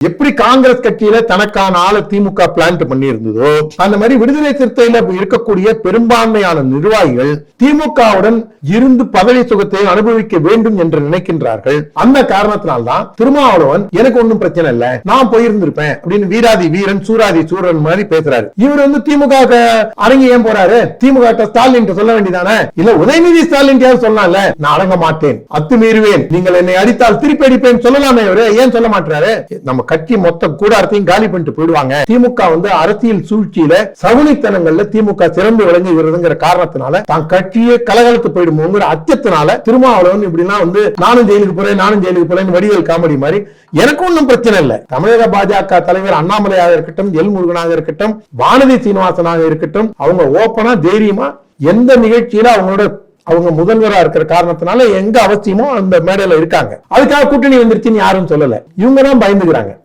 எப்படி காங்கிரஸ் கட்சியில தனக்கான ஆளை திமுக பிளான் பண்ணி இருந்ததோ அந்த மாதிரி விடுதலை சிறுத்தையில இருக்கக்கூடிய பெரும்பான்மையான நிர்வாகிகள் திமுகவுடன் இருந்து பதவி சுகத்தை அனுபவிக்க வேண்டும் என்று நினைக்கின்றார்கள். அந்த காரணத்தினால்தான் திருமாவளவன் எனக்கு ஒன்னும் பிரச்சனை இல்ல, நான் போயிருந்திருப்பேன் அப்படின்னு வீராதி வீரன் சூராதி சூரன் மாதிரி பேசுறாரு. இவர் திமுக அரங்கி ஏன் போறாரு? திமுக ஸ்டாலின் சொல்ல வேண்டியதானே? இல்ல உதயநிதி ஸ்டாலின் சொல்லலாம்ல, நான் அடங்க மாட்டேன், அத்துமீறுவேன், நீங்கள் என்னை அடித்தால் திருப்பி அடிப்பேன் சொல்லலாமே. அவரு ஏன் சொல்ல மாட்டாரு? நம்ம கட்சி மொத்த கூடாரத்தையும் காலி பண்ணிட்டு போயிடுவாங்க. திமுக அரசியல் சூழ்ச்சியில சகுனித்தனங்கள்ல திமுக சிறந்து விளங்குகிறதுங்கிற காரணத்தினால தான் கட்சியே கலகலத்து போயிடுமோங்கிற அச்சத்தினால திருமாவளவன் இப்படிலாம் நானும் ஜெயிலுக்கு போறேன் வடிவேல் காமெடி மாதிரி எனக்கு ஒன்றும் பிரச்சனை இல்லை. தமிழக பாஜக தலைவர் அண்ணாமலையாக இருக்கட்டும், எல் முருகனாக இருக்கட்டும், வானதி சீனிவாசனாக இருக்கட்டும், அவங்க ஓப்பனா தைரியமா எந்த நிகழ்ச்சியில அவங்க முதல்வரா இருக்கிற காரணத்தினால எங்க அவசியமோ அந்த மேடையில இருக்காங்க. அதுக்காக கூட்டணி வந்துருச்சுன்னு யாரும் சொல்லல. இவங்க தான் பயந்துக்கிறாங்க.